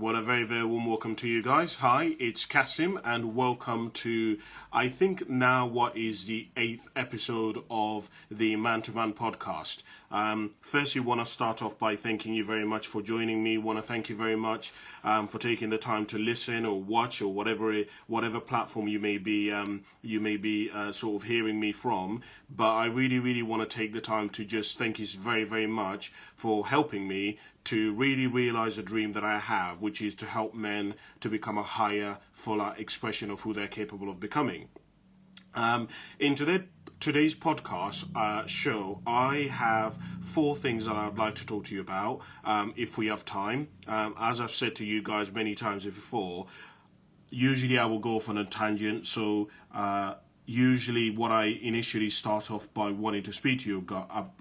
Well, a very, very warm welcome to you guys. Hi, it's Cassim, and welcome to, I think now what is the 8th episode of the Man to Man podcast. Firstly, want to start off by thanking you very much for joining me. Want to thank you very much for taking the time to listen or watch or whatever platform you may be sort of hearing me from. But I really, really want to take the time to just thank you very, very much for helping me to really realize a dream that I have, which is to help men to become a higher, fuller expression of who they're capable of becoming. In today's podcast show, I have 4 things that I'd like to talk to you about, if we have time. As I've said to you guys many times before, usually I will go off on a tangent, so usually what I initially start off by wanting to speak to you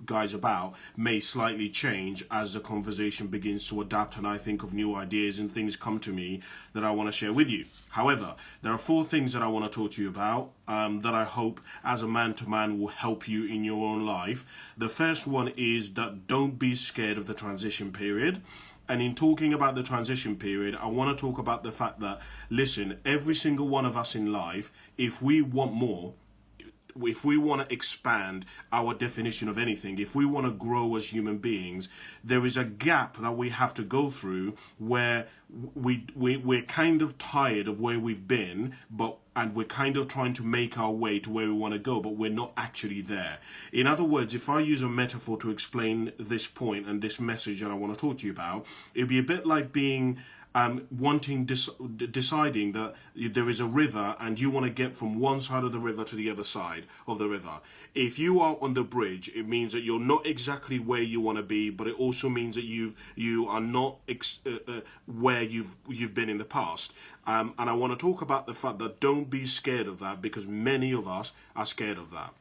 guys about may slightly change as the conversation begins to adapt and I think of new ideas and things come to me that I want to share with you. However, there are 4 things that I want to talk to you about that I hope as a man-to-man will help you in your own life. The first one is that don't be scared of the transition period. And in talking about the transition period, I want to talk about the fact that, listen, every single one of us in life, if we want more, if we want to expand our definition of anything, if we want to grow as human beings, there is a gap that we have to go through where we're kind of tired of where we've been, and we're kind of trying to make our way to where we want to go, but we're not actually there. In other words, if I use a metaphor to explain this point and this message that I want to talk to you about, it'd be a bit like being deciding that there is a river and you want to get from one side of the river to the other side of the river. If you are on the bridge, it means that you're not exactly where you want to be, but it also means that you are not where you've been in the past. And I want to talk about the fact that don't be scared of that, because many of us are scared of that.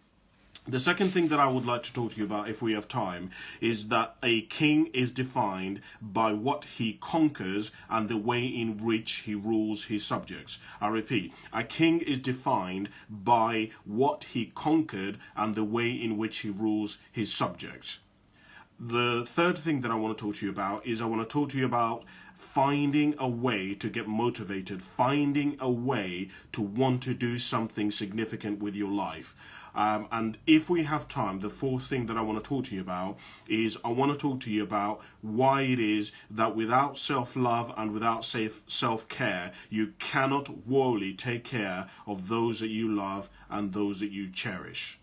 The second thing that I would like to talk to you about, if we have time, is that a king is defined by what he conquers and the way in which he rules his subjects. I repeat, a king is defined by what he conquered and the way in which he rules his subjects. The third thing that I want to talk to you about is I want to talk to you about finding a way to get motivated, finding a way to want to do something significant with your life. And if we have time, the 4th thing that I want to talk to you about is I want to talk to you about why it is that without self-love and without self-care, you cannot wholly take care of those that you love and those that you cherish.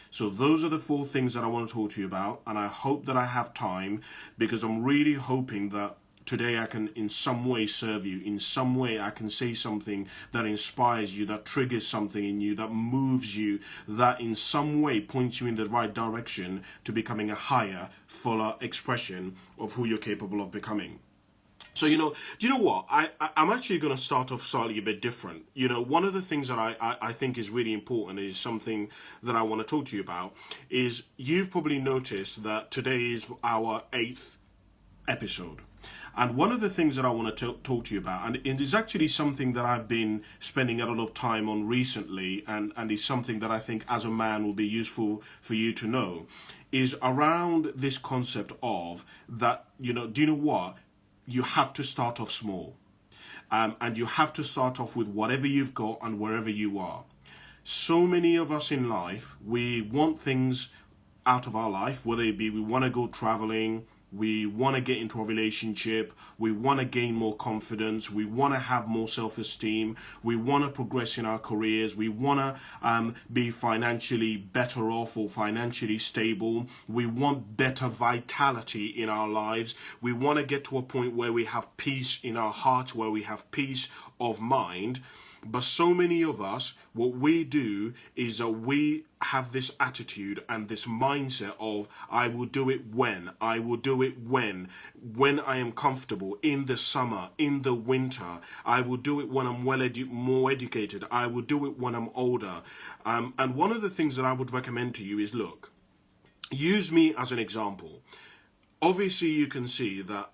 So those are the 4 things that I want to talk to you about, and I hope that I have time, because I'm really hoping that today I can in some way serve you. In some way I can say something that inspires you, that triggers something in you, that moves you, that in some way points you in the right direction to becoming a higher, fuller expression of who you're capable of becoming. So, do you know what? I'm actually going to start off slightly a bit different. One of the things that I think is really important is something that I want to talk to you about is you've probably noticed that today is our 8th episode. And one of the things that I want to talk to you about, and it is actually something that I've been spending a lot of time on recently, and is something that I think as a man will be useful for you to know, is around this concept of that, do you know what? You have to start off small. And you have to start off with whatever you've got and wherever you are. So many of us in life, we want things out of our life, whether it be we want to go traveling, we want to get into a relationship, we want to gain more confidence, we want to have more self-esteem, we want to progress in our careers, we want to be financially better off or financially stable, we want better vitality in our lives, we want to get to a point where we have peace in our hearts, where we have peace of mind. But so many of us, what we do is that we have this attitude and this mindset of, I will do it when I am comfortable, in the summer, in the winter. I will do it when I'm more educated. I will do it when I'm older. And one of the things that I would recommend to you is, look, use me as an example. Obviously, you can see that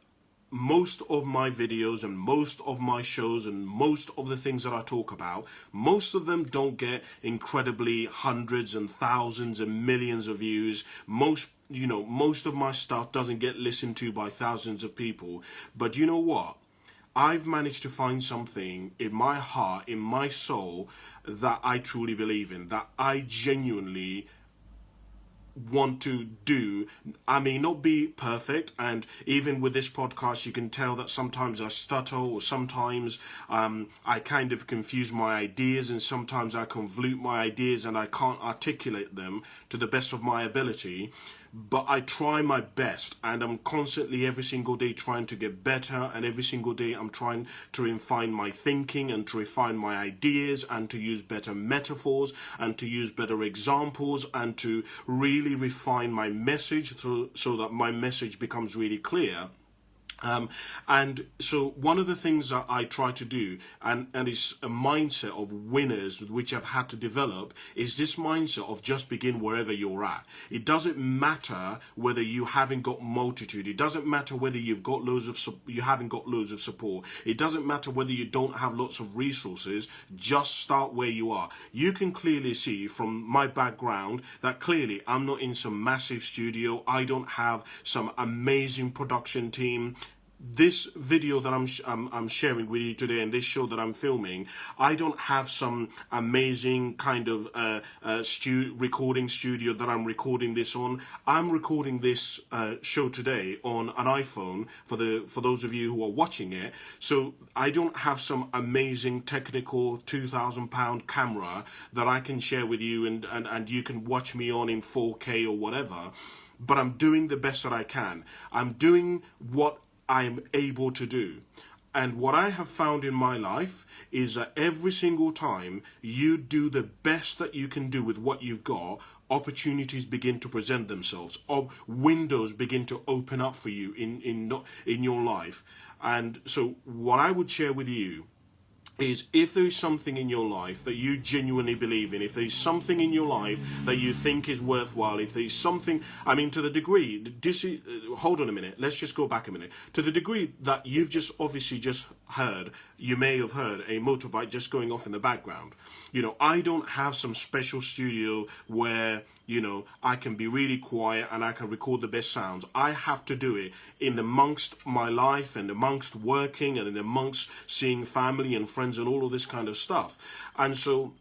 most of my videos and most of my shows and most of the things that I talk about, most of them don't get incredibly hundreds and thousands and millions of views. Most of my stuff doesn't get listened to by thousands of people. But you know what? I've managed to find something in my heart, in my soul, that I truly believe in, that I genuinely want to do. I may not be perfect, and even with this podcast you can tell that sometimes I stutter, or sometimes I kind of confuse my ideas, and sometimes I convolute my ideas and I can't articulate them to the best of my ability. But I try my best, and I'm constantly every single day trying to get better, and every single day I'm trying to refine my thinking and to refine my ideas and to use better metaphors and to use better examples and to really refine my message so that my message becomes really clear. And so one of the things that I try to do, and it's a mindset of winners which I've had to develop, is this mindset of just begin wherever you're at. It doesn't matter whether you haven't got multitude. It doesn't matter whether you haven't got loads of support. It doesn't matter whether you don't have lots of resources. Just start where you are. You can clearly see from my background that clearly I'm not in some massive studio. I don't have some amazing production team. This video that I'm sharing with you today, and this show that I'm filming, I don't have some amazing kind of recording studio that I'm recording this on. I'm recording this show today on an iPhone for those of you who are watching it. So I don't have some amazing technical £2,000 camera that I can share with you and you can watch me on in 4K or whatever. But I'm doing the best that I can. I'm doing what I'm able to do. And what I have found in my life is that every single time you do the best that you can do with what you've got, opportunities begin to present themselves, or windows begin to open up for you in your life. And so what I would share with you is, if there is something in your life that you genuinely believe in, if there is something in your life that you think is worthwhile, if there is something, I mean, to the degree, hold on a minute, let's just go back a minute. To the degree that you've just obviously just heard, you may have heard a motorbike just going off in the background. You know, I don't have some special studio where, you know, I can be really quiet and I can record the best sounds. I have to do it in amongst my life and amongst working and in amongst seeing family and friends and all of this kind of stuff. And so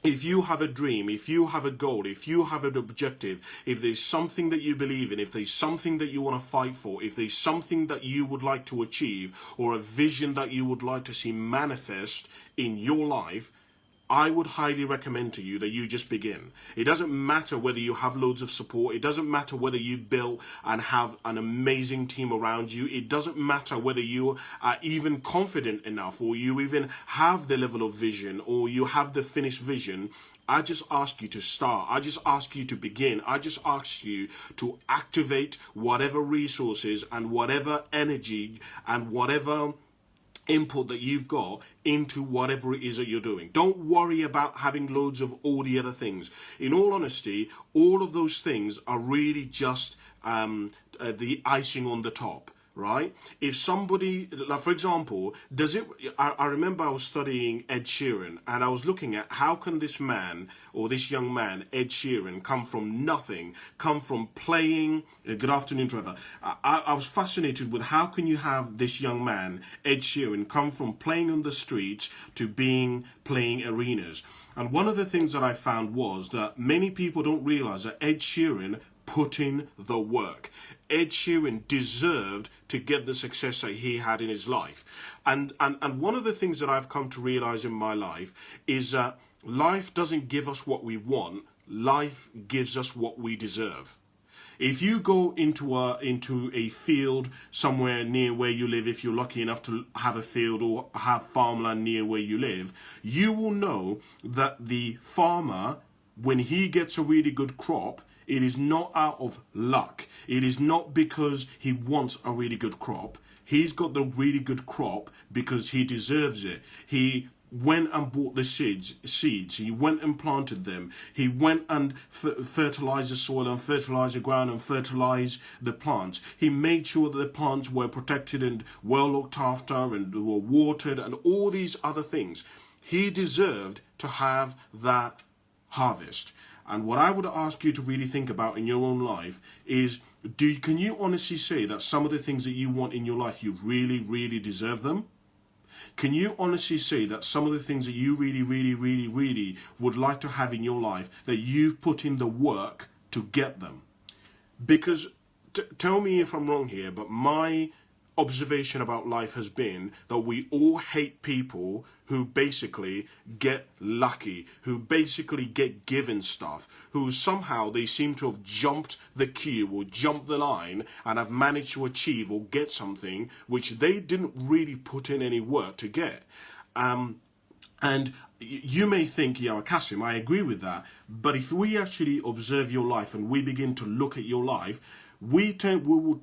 if you have a dream, if you have a goal, if you have an objective, if there's something that you believe in, if there's something that you want to fight for, if there's something that you would like to achieve, or a vision that you would like to see manifest in your life, I would highly recommend to you that you just begin. It doesn't matter whether you have loads of support. It doesn't matter whether you build and have an amazing team around you. It doesn't matter whether you are even confident enough, or you even have the level of vision, or you have the finished vision. I just ask you to start. I just ask you to begin. I just ask you to activate whatever resources and whatever energy and whatever input that you've got into whatever it is that you're doing. Don't worry about having loads of all the other things. In all honesty, all of those things are really just the icing on the top. Right? If somebody, like for example, I remember I was studying Ed Sheeran, and I was looking at how can this man, or this young man, Ed Sheeran, come from nothing, come from playing, good afternoon, Trevor. I was fascinated with how can you have this young man, Ed Sheeran, come from playing on the streets to playing arenas. And one of the things that I found was that many people don't realize that Ed Sheeran put in the work. Ed Sheeran deserved to get the success that he had in his life. And one of the things that I've come to realize in my life is that life doesn't give us what we want. Life gives us what we deserve. If you go into a field somewhere near where you live, if you're lucky enough to have a field or have farmland near where you live, you will know that the farmer, when he gets a really good crop, it is not out of luck. It is not because he wants a really good crop. He's got the really good crop because he deserves it. He went and bought the seeds. He went and planted them. He went and fertilized the soil and fertilized the ground and fertilized the plants. He made sure that the plants were protected and well looked after and were watered and all these other things. He deserved to have that harvest. And what I would ask you to really think about in your own life is, can you honestly say that some of the things that you want in your life, you really, really deserve them? Can you honestly say that some of the things that you really, really, really, really would like to have in your life, that you've put in the work to get them? Because tell me if I'm wrong here, but my observation about life has been that we all hate people who basically get lucky, who basically get given stuff, who somehow they seem to have jumped the queue or jumped the line and have managed to achieve or get something which they didn't really put in any work to get. And you may think, yeah, Cassim, I agree with that. But if we actually observe your life and we begin to look at your life, we will,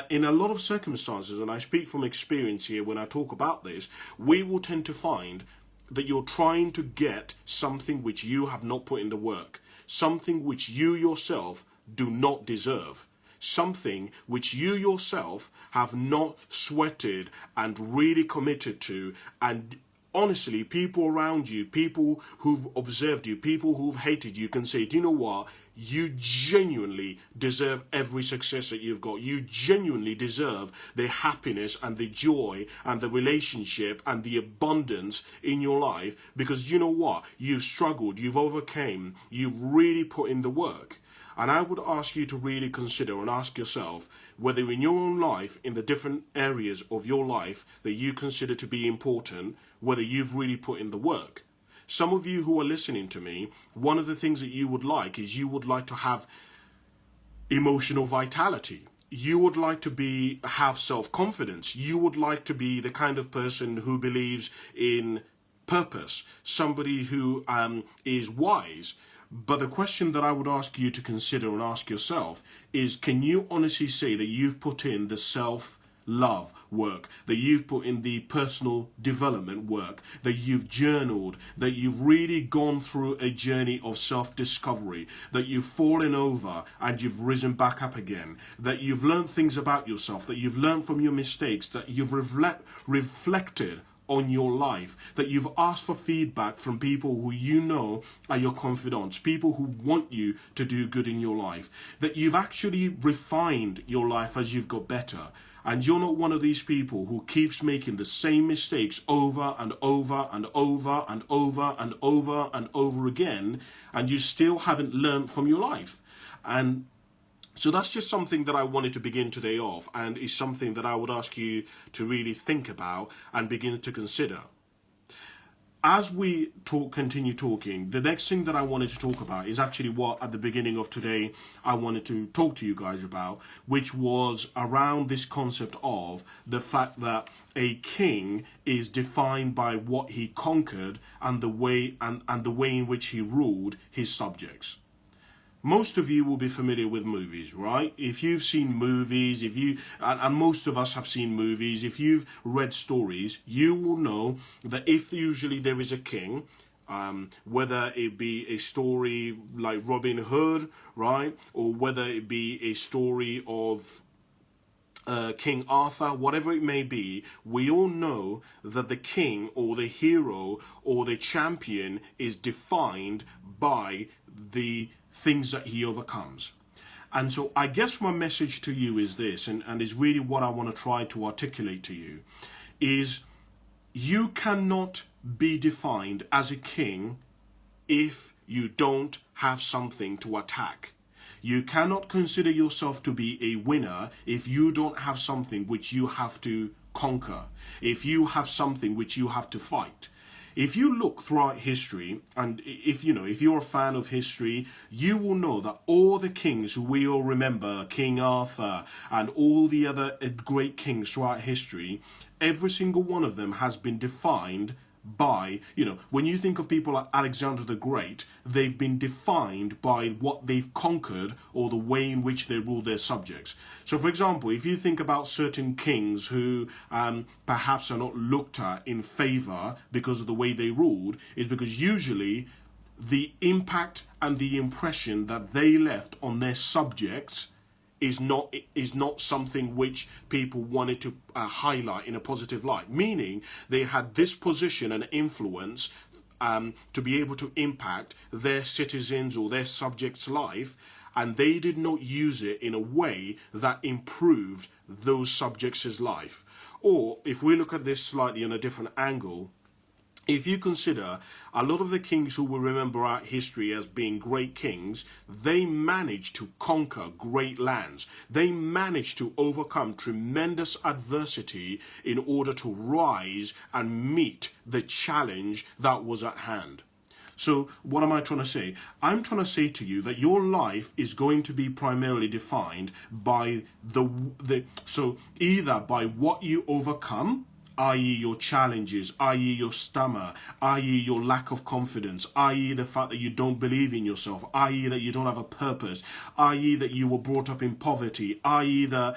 in a lot of circumstances, and I speak from experience here when I talk about this, we will tend to find that you're trying to get something which you have not put in the work, something which you yourself do not deserve, something which you yourself have not sweated and really committed to. And honestly, people around you, people who've observed you, people who've hated you can say, do you know what? You genuinely deserve every success that you've got. You genuinely deserve the happiness and the joy and the relationship and the abundance in your life, because you know what? You've struggled, you've overcame, you've really put in the work. And I would ask you to really consider and ask yourself whether in your own life, in the different areas of your life that you consider to be important, whether you've really put in the work. Some of you who are listening to me, one of the things that you would like is you would like to have emotional vitality. You would like to have self-confidence. You would like to be the kind of person who believes in purpose, somebody who is wise. But the question that I would ask you to consider and ask yourself is, can you honestly say that you've put in the self-love work, that you've put in the personal development work, that you've journaled, that you've really gone through a journey of self-discovery, that you've fallen over and you've risen back up again, that you've learned things about yourself, that you've learned from your mistakes, that you've reflected on your life, that you've asked for feedback from people who you know are your confidants, people who want you to do good in your life, that you've actually refined your life as you've got better. And you're not one of these people who keeps making the same mistakes over and over and over and over and over and over again, and you still haven't learned from your life. And so that's just something that I wanted to begin today off, and is something that I would ask you to really think about and begin to consider. As we continue talking, the next thing that I wanted to talk about is actually what at the beginning of today I wanted to talk to you guys about, which was around this concept of the fact that a king is defined by what he conquered and the way in which he ruled his subjects. Most of you will be familiar with movies, right? If you've seen movies, and most of us have seen movies, if you've read stories, you will know that if usually there is a king, whether it be a story like Robin Hood, right? Or whether it be a story of King Arthur, whatever it may be, we all know that the king or the hero or the champion is defined by the things that he overcomes. And so I guess my message to you is this, and is really what I want to try to articulate to you, is you cannot be defined as a king if you don't have something to attack. You cannot consider yourself to be a winner if you don't have something which you have to conquer, if you have something which you have to fight. If you look throughout history, and if you're a fan of history, you will know that all the kings who we all remember, King Arthur and all the other great kings throughout history, every single one of them has been defined by, when you think of people like Alexander the Great, they've been defined by what they've conquered or the way in which they rule their subjects. So, for example, if you think about certain kings who perhaps are not looked at in favor because of the way they ruled, is because usually the impact and the impression that they left on their subjects is not something which people wanted to highlight in a positive light, meaning they had this position and influence to be able to impact their citizens or their subjects' life, and they did not use it in a way that improved those subjects' life. Or if we look at this slightly on a different angle, if you consider a lot of the kings who we remember our history as being great kings, they managed to conquer great lands. They managed to overcome tremendous adversity in order to rise and meet the challenge that was at hand. So what am I trying to say? I'm trying to say to you that your life is going to be primarily defined by so either by what you overcome, i.e. your challenges, i.e. your stammer, i.e. your lack of confidence, i.e. the fact that you don't believe in yourself, i.e. that you don't have a purpose, i.e. that you were brought up in poverty, i.e. that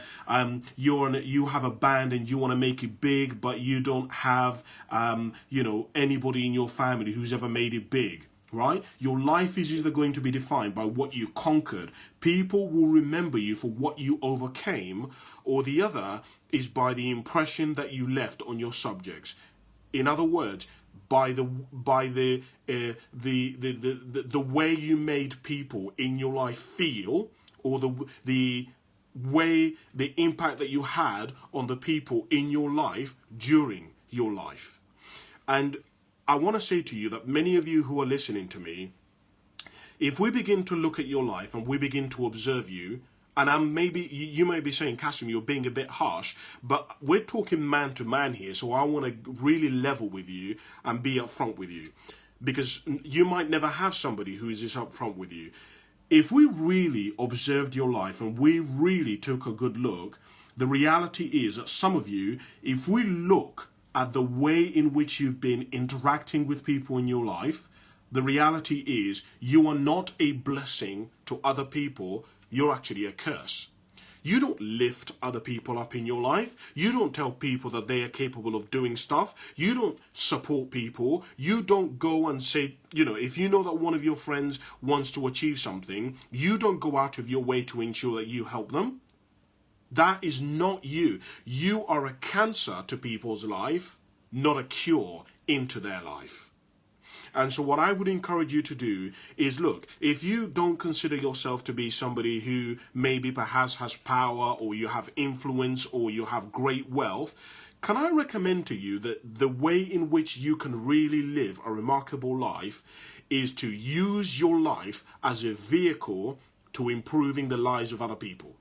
you have a band and you want to make it big, but you don't have anybody in your family who's ever made it big. Right? Your life is either going to be defined by what you conquered. People will remember you for what you overcame, or the other is by the impression that you left on your subjects. In other words, by the way you made people in your life feel, or the way, the impact that you had on the people in your life during your life. And I want to say to you that many of you who are listening to me, if we begin to look at your life and we begin to observe you, and maybe you may be saying, Cassim, you're being a bit harsh, but we're talking man to man here, so I want to really level with you and be upfront with you, because you might never have somebody who is this upfront with you. If we really observed your life and we really took a good look, the reality is that some of you, if we look at the way in which you've been interacting with people in your life, the reality is you are not a blessing to other people, you're actually a curse. You don't lift other people up in your life. You don't tell people that they are capable of doing stuff. You don't support people. You don't go and say, if you know that one of your friends wants to achieve something, you don't go out of your way to ensure that you help them. That is not you. You are a cancer to people's life, not a cure into their life. And so what I would encourage you to do is, look, if you don't consider yourself to be somebody who maybe perhaps has power, or you have influence, or you have great wealth, can I recommend to you that the way in which you can really live a remarkable life is to use your life as a vehicle to improving the lives of other people.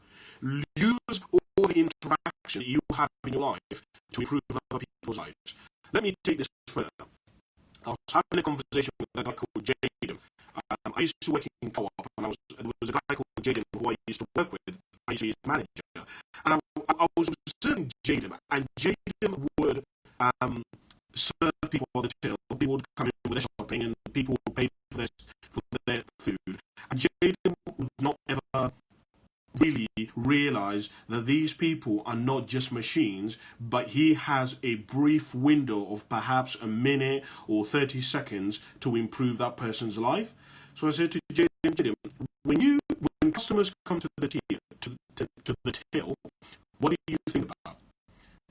Use all the interaction that you have in your life to improve other people's lives. Let me take this further. I was having a conversation with a guy called Jaden. I used to work in co-op, and there was a guy called Jaden who I used to work with. I used to be his manager. And I was observing Jaden, and Jaden would serve people on the till. People would come in with their shopping, and people would pay for their food. And Jaden would not ever really realize that these people are not just machines, but he has a brief window of perhaps a minute or 30 seconds to improve that person's life. So I said to Jaden, when customers come to the till, what do you think about?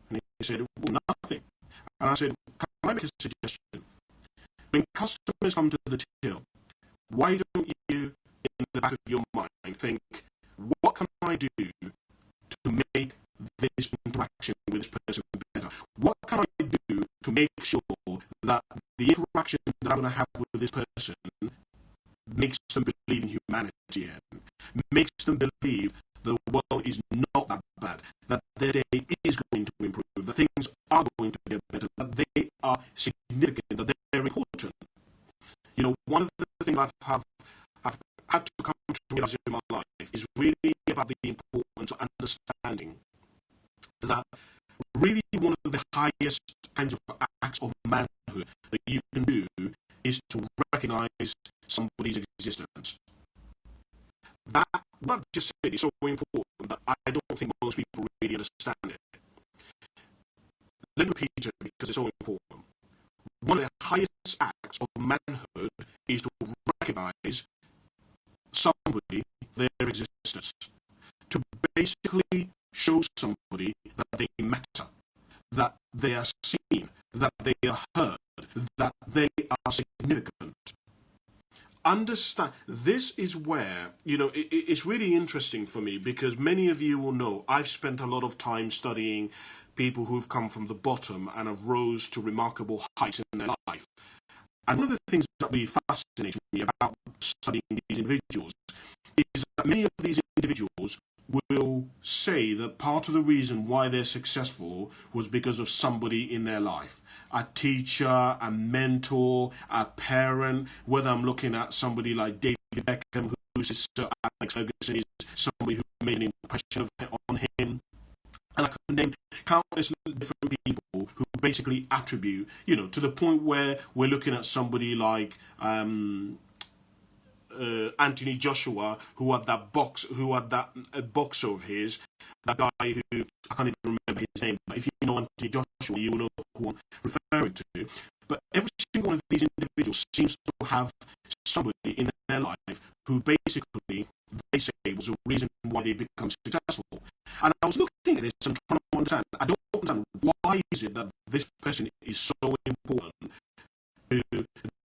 And he said, well, nothing. And I said, can I make a suggestion? When customers come to the till, why don't you, in the back of your mind, think, what can I do to make this interaction with this person better? What can I do to make sure that the interaction that I'm going to have with this person makes them believe in humanity again, makes them believe the world is not that bad, that their day is going to improve, that things are going to get better, that they are significant, that they're important. One of the things I've had to come to realize in my life is really about the importance of understanding that really one of the highest kinds of acts of manhood that you can do is to recognize somebody's existence. That, what I've just said, is so important that I don't think most people really understand it. Let me repeat it because it's so important. One of the highest acts of manhood is to recognize somebody their existence, to basically show somebody that they matter, that they are seen, that they are heard, that they are significant. Understand, this is where, it's really interesting for me, because many of you will know I've spent a lot of time studying people who've come from the bottom and have rose to remarkable heights in their life. And one of the things that really fascinates me about studying these individuals is that many of these individuals will say that part of the reason why they're successful was because of somebody in their life. A teacher, a mentor, a parent, whether I'm looking at somebody like David Beckham, whose sister Alex Ferguson is somebody who made an impression on him. And I could name countless different people who basically attribute, to the point where we're looking at somebody like Anthony Joshua, who had that boxer of his, that guy who I can't even remember his name, but if you know Anthony Joshua, you will know who I'm referring to. But every single one of these individuals seems to have somebody in their life who basically they say was the reason why they become successful. And I was looking at this and trying to understand. I don't understand why is it that this person is so important to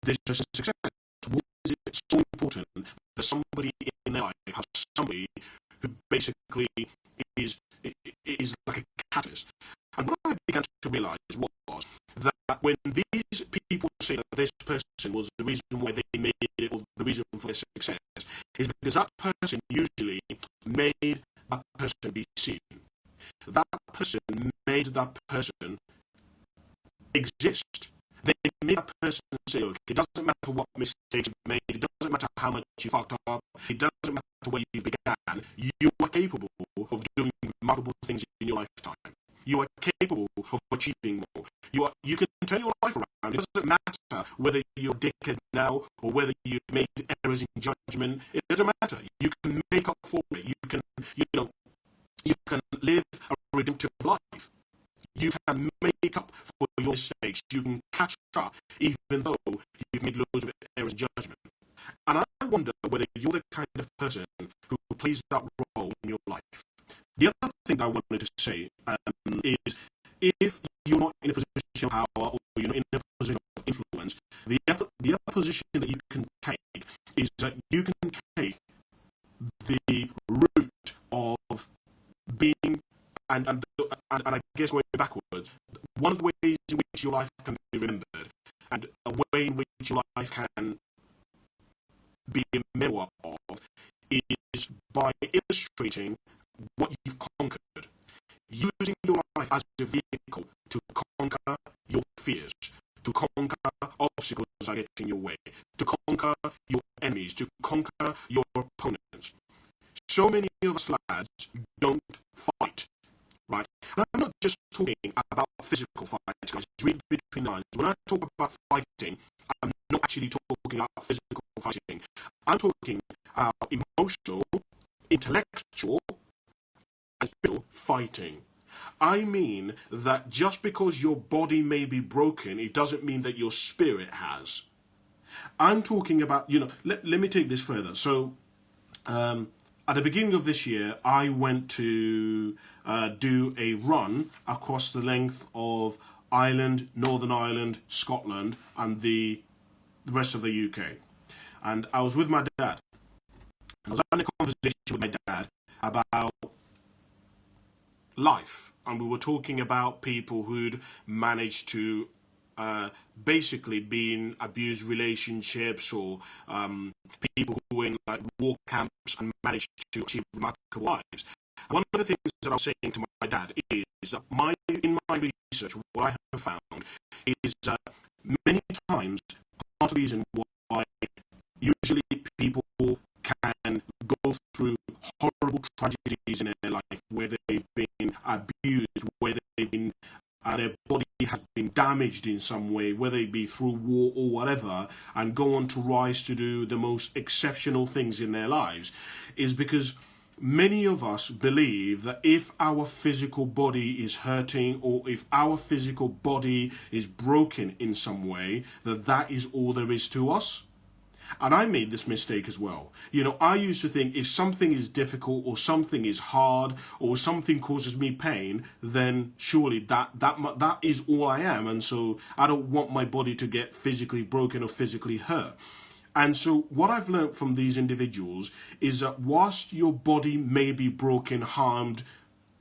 this person's success. Why is it so important that somebody in their life has somebody who basically is like a catalyst? And what I began to realise was that when these people say that this person was the reason why they made it or the reason for their success, is because that person usually made that person be seen. That person made that person exist. They made that person say, okay, it doesn't matter what mistakes you made, it doesn't matter how much you fucked up, it doesn't matter where you began, you are capable of doing remarkable things in your lifetime. You are capable of achieving more. You can turn your life around. It doesn't matter whether you're a dickhead now or whether you've made errors in judgment. It doesn't matter. You can make up for it. You can live a redemptive life. You can make up for your mistakes. You can catch up even though you've made loads of errors in judgment. And I wonder whether you're the kind of person who plays that role in your life. The other thing I wanted to say is if you're not in a position of power or you're not in a position of influence, the other position that you can take is that you can take the route of being, and I guess going backwards, one of the ways in which your life can be remembered and a way in which your life can be a memoir of is by illustrating what you've conquered, using your life as a vehicle to conquer your fears, to conquer obstacles that get in your way, to conquer your enemies, to conquer your opponents. So many of us lads don't fight, right? And I'm not just talking about physical fights, guys. Read between the lines. When I talk about fighting, I'm not actually talking about physical fighting. I'm talking about emotional, intellectual, and spiritual fighting. I mean that just because your body may be broken, it doesn't mean that your spirit has. I'm talking about, let me take this further. So, at the beginning of this year, I went to do a run across the length of Ireland, Northern Ireland, Scotland, and the rest of the UK. And I was with my dad. I was having a conversation with my dad about life, and we were talking about people who'd managed to basically be in abused relationships or people who were in like war camps and managed to achieve remarkable lives. One of the things that I was saying to my dad is that in my research, what I have found is that many times part of the reason why usually people can go through horrible tragedies in their life where they've been abused, where they've been their body has been damaged in some way, whether it be through war or whatever, and go on to rise to do the most exceptional things in their lives, is because many of us believe that if our physical body is hurting or if our physical body is broken in some way, that is all there is to us. And I made this mistake as well. I used to think if something is difficult or something is hard or something causes me pain, then surely that is all I am. And so I don't want my body to get physically broken or physically hurt. And so what I've learned from these individuals is that whilst your body may be broken, harmed,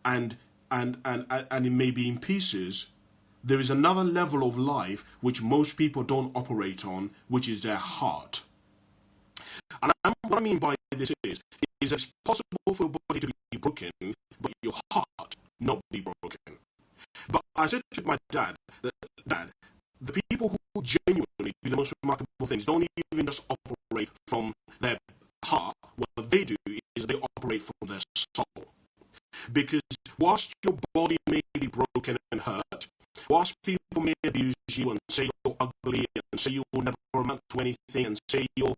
and and it may be in pieces, there is another level of life which most people don't operate on, which is their heart. And what I mean by this is it's possible for your body to be broken, but your heart not be broken. But I said to my dad that, Dad, the people who genuinely do the most remarkable things don't even just operate from their heart. What they do is they operate from their soul. Because whilst your body may be broken and hurt, whilst people may abuse you and say you're ugly and say you will never amount to anything and say you're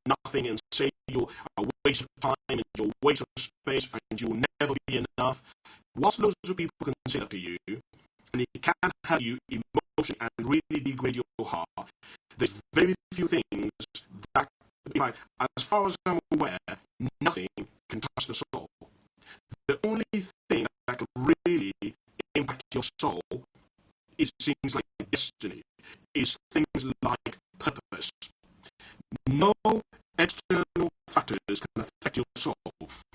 nothing and say you're a waste of time and you're a waste of space and you'll never be enough, whilst loads of people can say that to you and it can have you emotionally and really degrade your heart, there's very few things that, as far as I'm aware, nothing can touch the soul. The only thing that can really impact your soul is things like destiny, is things like purpose. No external factors can affect your soul.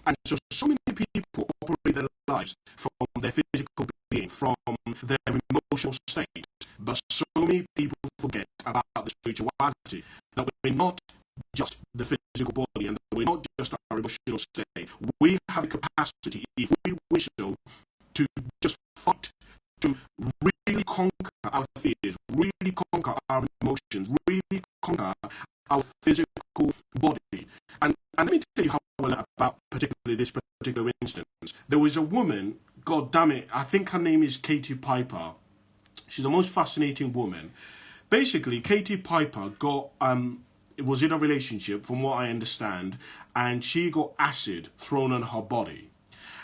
And so many people operate their lives from their physical being, from their emotional state. But so many people forget about the spirituality, that we're not just the physical body and we're not just our emotional state. We have the capacity, if we wish so, to just fight, to really conquer our fears, really conquer our emotions, really conquer our physical body. And let me tell you how I learned about particularly this particular instance. There was a woman, God damn it, I think her name is Katie Piper. She's the most fascinating woman. Basically, Katie Piper was in a relationship, from what I understand, and she got acid thrown on her body.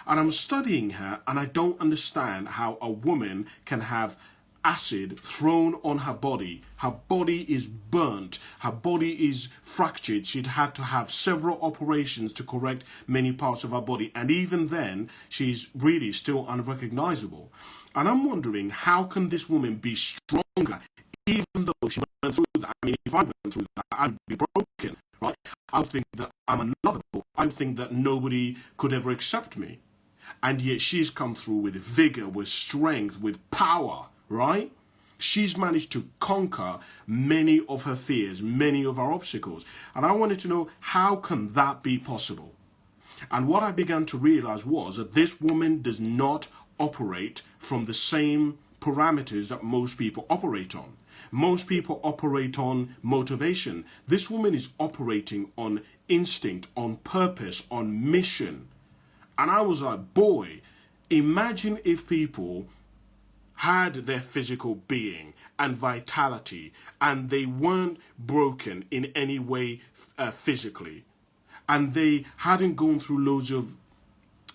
And I'm studying her, and I don't understand how a woman can have acid thrown on her body. Her body is burnt. Her body is fractured. She'd had to have several operations to correct many parts of her body. And even then, she's really still unrecognizable. And I'm wondering, how can this woman be stronger, even though she went through that? I mean, if I went through that, I'd be broken, right? I would think that I'm unlovable. I would think that nobody could ever accept me. And yet she's come through with vigor, with strength, with power, right? She's managed to conquer many of her fears, many of her obstacles. And I wanted to know, how can that be possible? And what I began to realize was that this woman does not operate from the same parameters that most people operate on. Most people operate on motivation. This woman is operating on instinct, on purpose, on mission. And I was like, boy, imagine if people had their physical being and vitality and they weren't broken in any way physically, and they hadn't gone through loads of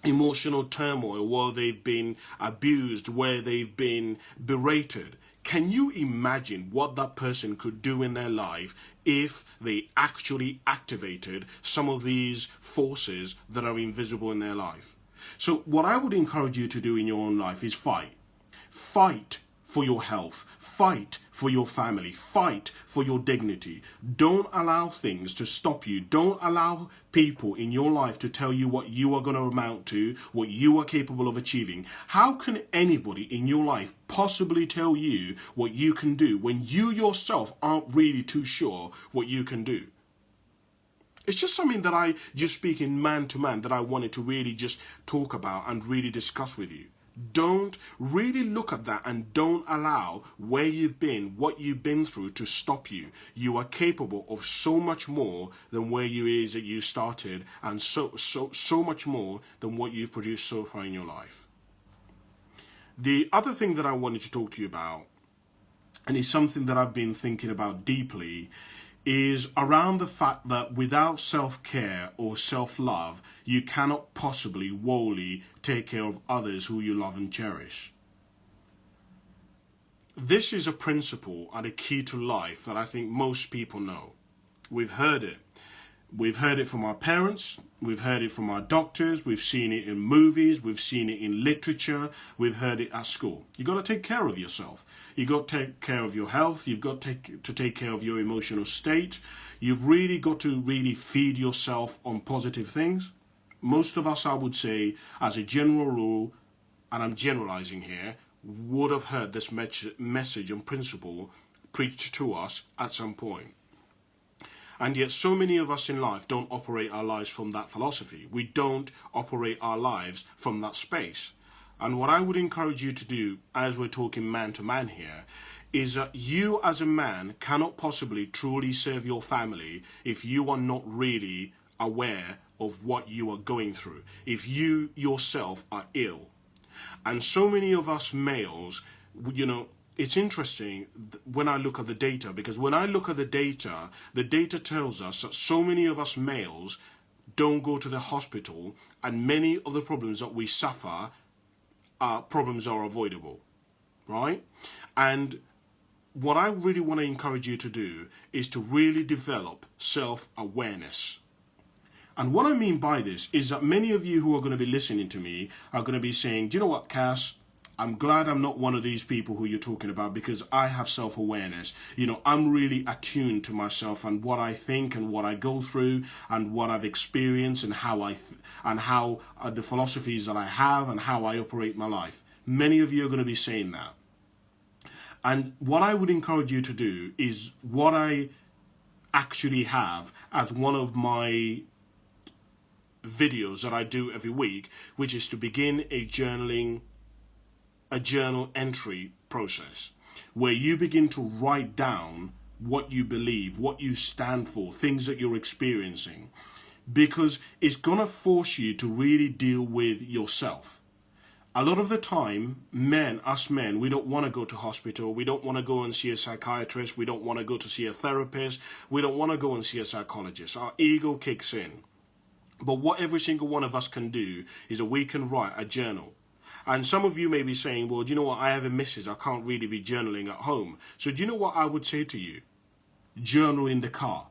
emotional turmoil where they've been abused, where they've been berated. Can you imagine what that person could do in their life if they actually activated some of these forces that are invisible in their life? So what I would encourage you to do in your own life is fight. Fight for your health. Fight for your family. Fight for your dignity. Don't allow things to stop you. Don't allow people in your life to tell you what you are going to amount to, what you are capable of achieving. How can anybody in your life possibly tell you what you can do when you yourself aren't really too sure what you can do? It's just something that I just speaking man to man that I wanted to really just talk about and really discuss with you. Don't really look at that and don't allow where you've been, what you've been through to stop you. You are capable of so much more than where you is that you started, and so much more than what you've produced so far in your life. The other thing that I wanted to talk to you about, and it's something that I've been thinking about deeply, is around the fact that without self-care or self-love, you cannot possibly wholly take care of others who you love and cherish. This is a principle and a key to life that I think most people know. We've heard it. We've heard it from our parents, we've heard it from our doctors, we've seen it in movies, we've seen it in literature, we've heard it at school. You've got to take care of yourself. You've got to take care of your health, you've got to take care of your emotional state. You've really got to really feed yourself on positive things. Most of us, I would say, as a general rule, and I'm generalizing here, would have heard this message and principle preached to us at some point. And yet so many of us in life don't operate our lives from that philosophy. We don't operate our lives from that space. And what I would encourage you to do, as we're talking man to man here, is that you as a man cannot possibly truly serve your family if you are not really aware of what you are going through, if you yourself are ill. And so many of us males, it's interesting when I look at the data, because when I look at the data tells us that so many of us males don't go to the hospital, and many of the problems that we suffer problems are avoidable, right? And what I really want to encourage you to do is to really develop self-awareness. And what I mean by this is that many of you who are going to be listening to me are going to be saying, do you know what, Cass? I'm glad I'm not one of these people who you're talking about, because I have self-awareness. I'm really attuned to myself and what I think and what I go through and what I've experienced and how the philosophies that I have and how I operate my life. Many of you are going to be saying that. And what I would encourage you to do is what I actually have as one of my videos that I do every week, which is to begin a journal entry process where you begin to write down what you believe, what you stand for, things that you're experiencing, because it's going to force you to really deal with yourself. A lot of the time, us men, we don't want to go to hospital. We don't want to go and see a psychiatrist. We don't want to go to see a therapist. We don't want to go and see a psychologist. Our ego kicks in. But what every single one of us can do is that we can write a journal. And some of you may be saying, well, do you know what? I have a missus. I can't really be journaling at home. So do you know what I would say to you? Journal in the car.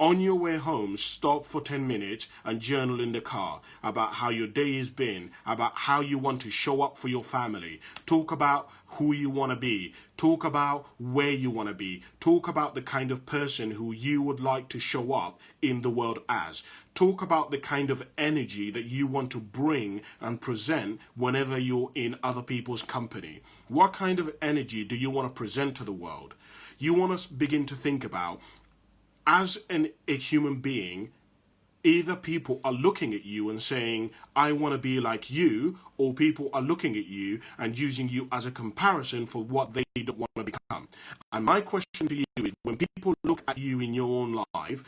On your way home, stop for 10 minutes and journal in the car about how your day has been, about how you want to show up for your family. Talk about who you want to be. Talk about where you want to be. Talk about the kind of person who you would like to show up in the world as. Talk about the kind of energy that you want to bring and present whenever you're in other people's company. What kind of energy do you want to present to the world? You want to begin to think about, as a human being, either people are looking at you and saying, I want to be like you, or people are looking at you and using you as a comparison for what they don't want to become. And my question to you is, when people look at you in your own life,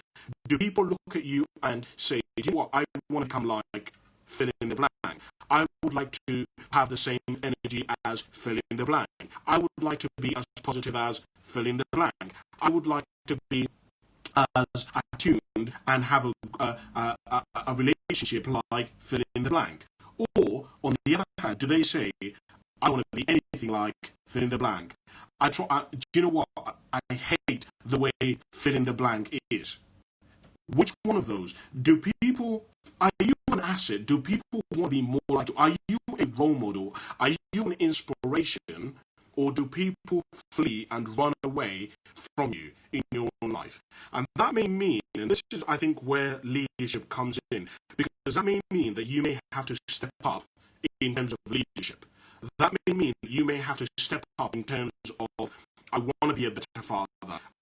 do people look at you and say, do you know what, I want to become like fill in the blank. I would like to have the same energy as fill in the blank. I would like to be as positive as fill in the blank. I would like to be as attuned and have a relationship like fill in the blank. Or, on the other hand, do they say, I want to be anything like fill in the blank? Do you know what? I hate the way fill in the blank is. Which one of those? Are you an asset? Do people want to be more like you? Are you a role model? Are you an inspiration? Or do people flee and run away from you in your own life? And that may mean, and this is, I think, where leadership comes in, because that may mean that you may have to step up in terms of leadership. That may mean that you may have to step up in terms of, I want to be a better father.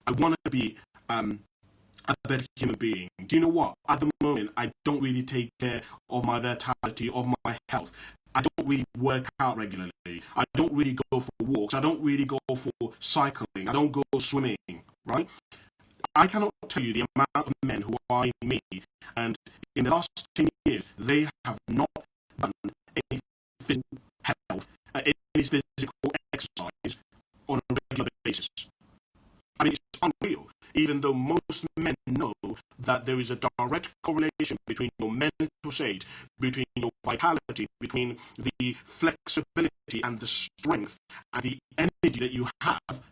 I want to be a better human being. Do you know what? At the moment, I don't really take care of my vitality, of my health. I don't really work out regularly. I don't really go for walks. I don't really go for cycling. I don't go swimming, right? I cannot tell you the amount of men who are in me, and in the last 10 years, they have not done any physical health, any physical exercise on a regular basis. I mean, it's unreal, even though most men know that there is a direct correlation between your mental state, between your vitality, between the flexibility and the strength and the energy that you have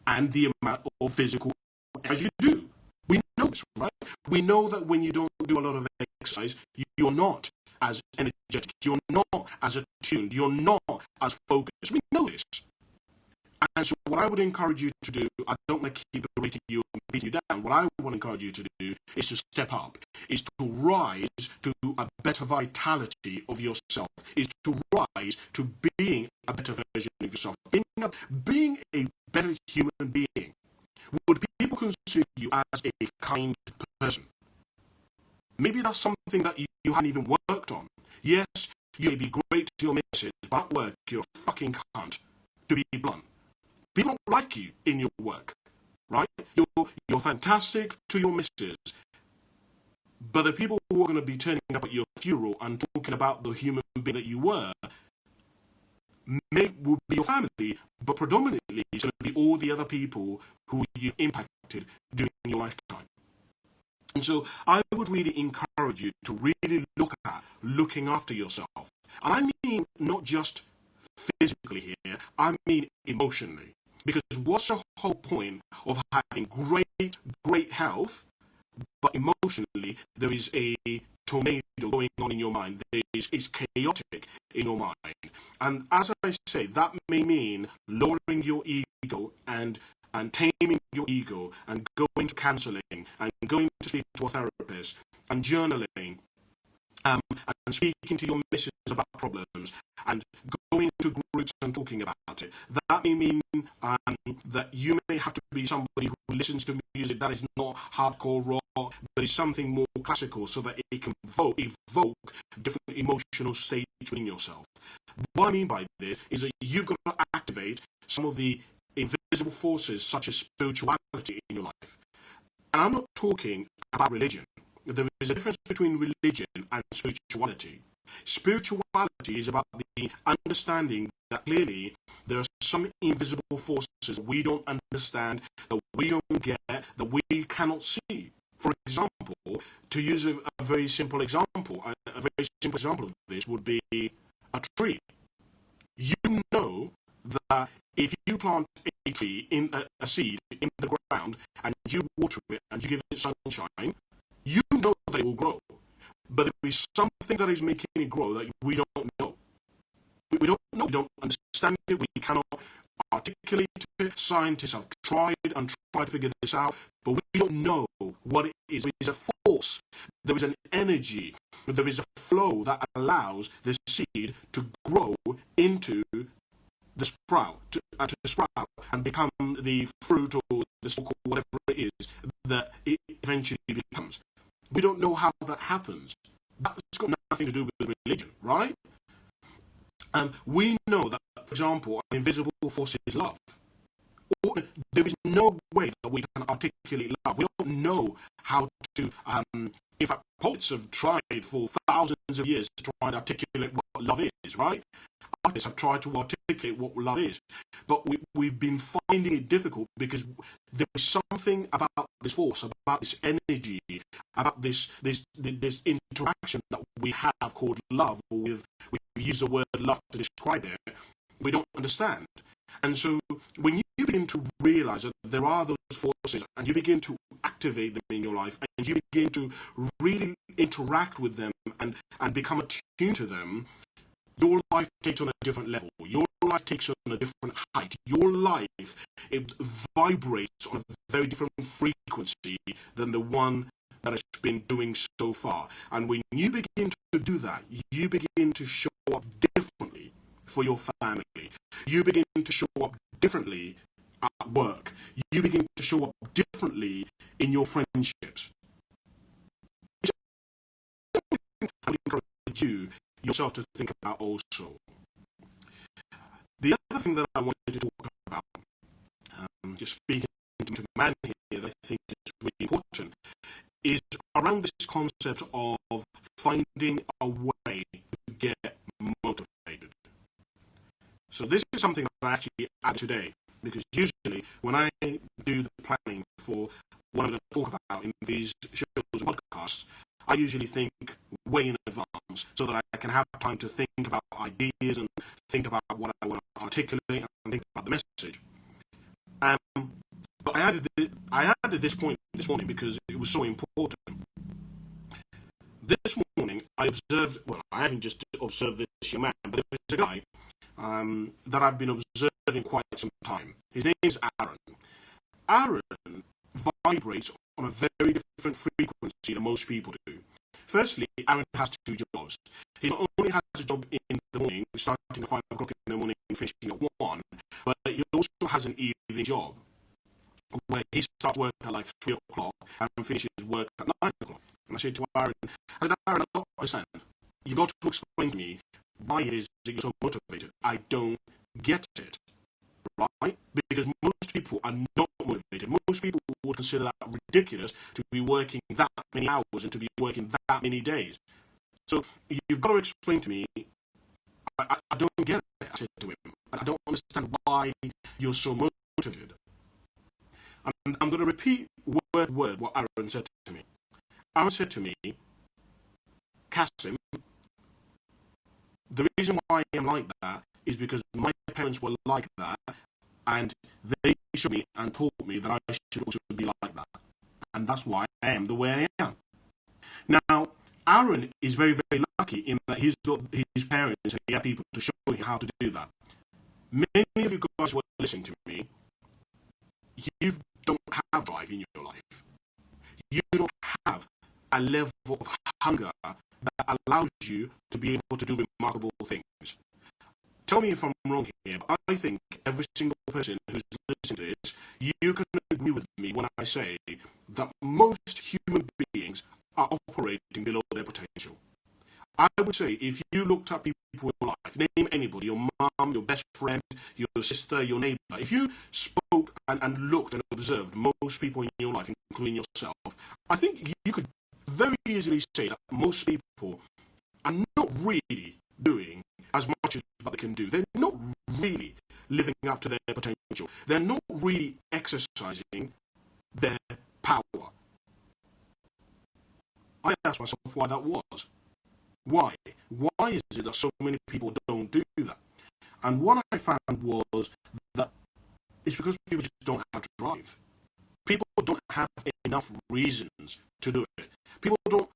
and the amount of physical as you do. We know this, right? We know that when you don't do a lot of exercise, you're not as energetic, you're not as attuned, you're not as focused. We know this. And so what I would encourage you to do, I don't want to keep berating you and beating you down. What I want to encourage you to do is to step up, is to rise to a better vitality of yourself, is to rise to being a better version of yourself, being a better human being. Would people consider you as a kind person? Maybe that's something that you hadn't even worked on. Yes, you may be great to your missus, but at work you're a fucking cunt, to be blunt. People don't like you in your work, right? You're fantastic to your missus, but the people who are going to be turning up at your funeral and talking about the human being that you were will be your family, but predominantly it's going to be all the other people who you impacted during your lifetime. And so I would really encourage you to really look at looking after yourself. And I mean not just physically here, I mean emotionally. Because what's the whole point of having great health, but emotionally there is a tornado going on in your mind. It's chaotic in your mind. And as I say, that may mean lowering your ego and taming your ego and going to counseling and going to speak to a therapist and journaling and speaking to your missus about problems and going to groups and talking about it. That may mean that you may have to be somebody who listens to music that is not hardcore rock, but is something more classical so that it can evoke different emotional states within yourself. What I mean by this is that you've got to activate some of the invisible forces such as spirituality in your life. And I'm not talking about religion. There is a difference between religion and spirituality. Spirituality is about the understanding that clearly there are some invisible forces we don't understand, that we don't get, that we cannot see. For example, to use a very simple example, of this would be a tree. You know that if you plant a tree in a seed in the ground and you water it and you give it sunshine, you know that it will grow. But there is something that is making it grow that we don't know. We don't know. We don't understand it. We cannot articulate it. Scientists have tried to figure this out, but we don't know what it is. There is a force. There is an energy. There is a flow that allows the seed to grow into the sprout, to sprout and become the fruit or the stalk or whatever it is that it eventually becomes. We don't know how that happens. That's got nothing to do with religion, right? We know that, for example, an invisible force is love. There is no way that we can articulate love. We don't know how to. In fact, poets have tried for thousands of years to try and articulate what love is, right? Artists have tried to articulate what love is, but we've been finding it difficult because there is something about this force, about this energy, about this interaction that we have called love, or we use the word love to describe it, we don't understand. And so when you begin to realize that there are those forces and you begin to activate them in your life and you begin to really interact with them and become attuned to them, your life takes on a different level. Your life takes on a different height. Your life, it vibrates on a very different frequency than the one that has been doing so far. And when you begin to do that, you begin to show up differently for your family. You begin to show up differently at work. You begin to show up differently in your friendships. I would encourage you yourself to think about also. The other thing that I wanted to talk about, just speaking to man here, that I think is really important, is around this concept of finding a way to get motivated. So this is something that I actually add today, because usually when I do the planning for what I'm going to talk about in these shows and podcasts, I usually think way in advance so that I can have time to think about ideas and think about what I want to articulate and think about the message. But I added this point this morning because it was so important. This morning I observed, well, I haven't just observed this young man, but it was a guy that I've been observing quite some time. His name is Aaron. Aaron vibrates on a very different frequency than most people do. Firstly, Aaron has two jobs. He not only has a job in the morning, starting at 5 o'clock in the morning and finishing at 1, but he also has an evening job where he starts work at like 3 o'clock and finishes work at 9 o'clock. And I said to Aaron, Aaron, I don't understand. You've got to explain to me why it is that you're so motivated. I don't get it. Right? Because most people are not motivated. Most people would consider that ridiculous to be working that many hours and to be working that many days. So you've got to explain to me, I don't get it, I said to him. I don't understand why you're so motivated. And I'm going to repeat word for word what Aaron said to me. Aaron said to me, Cassim, the reason why I am like that is because my parents were like that, and they showed me and taught me that I should also be like that. And that's why I am the way I am. Now, Aaron is very, very lucky in that he's got his parents and he had people to show him how to do that. Many of you guys who are listening to me, you don't have drive in your life. You don't have a level of hunger that allows you to be able to do remarkable things. Tell me if I'm wrong here, but I think every single person who's listening to this, you can agree with me when I say that most human beings are operating below their potential. I would say if you looked at people in your life, name anybody, your mom, your best friend, your sister, your neighbor, if you spoke and looked and observed most people in your life, including yourself, I think you could very easily say that most people are not really doing as much as what they can do. They're not really living up to their potential. They're not really exercising their power. I asked myself why that was. Why? Why is it that so many people don't do that? And what I found was that it's because people just don't have drive. People don't have enough reasons to do it. People don't.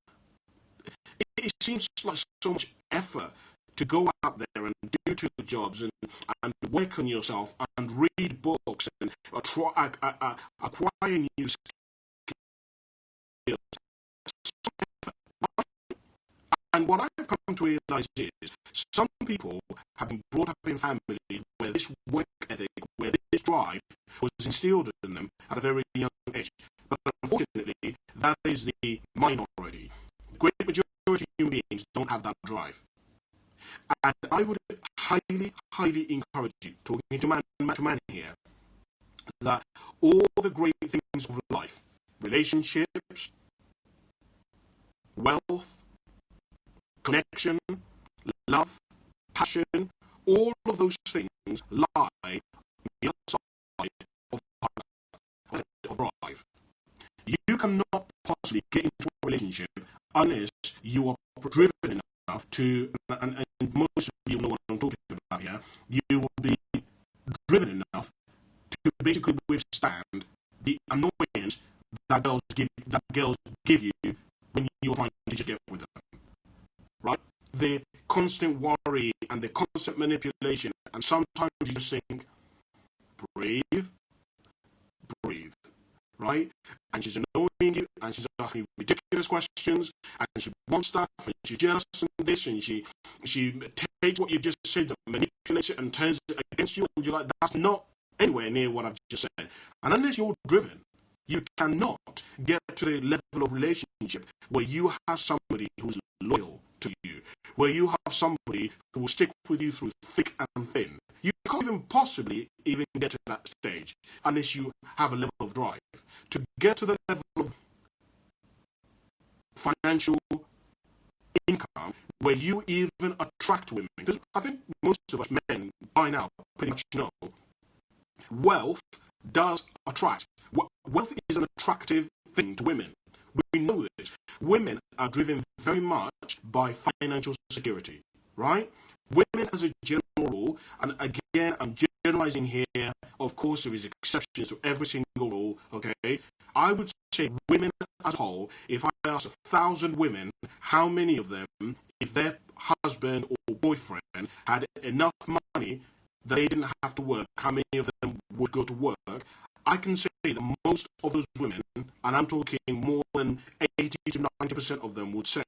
It seems like so much effort to go out there and do two jobs and work on yourself and read books and acquire new skills. And what I've come to realize is some people have been brought up in families where this work ethic, where this drive was instilled in them at a very young age. But unfortunately, that is the minority. The great majority of human beings don't have that drive. And I would highly, highly encourage you, talking to man here, that all the great things of life, relationships, wealth, connection, love, passion, all of those things lie on the other side of drive. You cannot possibly get into a relationship unless you are driven enough to, and most of you know what I'm talking about here, you will be driven enough to basically withstand the annoyance that girls give you when you're trying to just get with them. Right? The constant worry and the constant manipulation, and sometimes you just think, breathe, right? And she's annoying you, and she's asking ridiculous questions, and she wants stuff, and she's jealous and this, and she takes what you just said, manipulates it, and turns it against you, and you're like, that's not anywhere near what I've just said. And unless you're driven, you cannot get to the level of relationship where you have somebody who's loyal to you, where you have somebody who will stick with you through thick and thin. You can't even possibly even get to that stage unless you have a level of drive. To get to the level of financial income where you even attract women, because I think most of us men by now pretty much know wealth does attract. Wealth is an attractive thing to women. We know this. Women are driven very much by financial security, right? Women as a general rule, and again, I'm generalizing here, of course there is exceptions to every single rule, okay? I would say women as a whole, if I ask 1,000 women, how many of them, if their husband or boyfriend had enough money that they didn't have to work, how many of them would go to work? I can say that most of those women, and I'm talking more than 80 to 90% of them, would say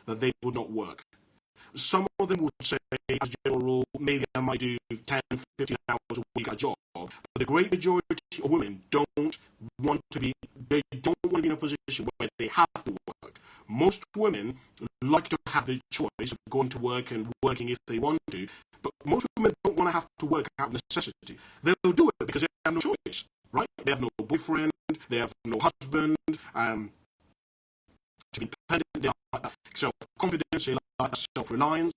that they would not work. Some of them would say, as a general rule, maybe I might do 10, 15 hours a week at a job. But the great majority of women don't want to be in a position where they have to work. Most women like to have the choice of going to work and working if they want to, but most women don't want to have to work out of necessity. They'll do it because they have no choice, right? They have no boyfriend, they have no husband, to be independent, they like self-confidence, they like self-reliance.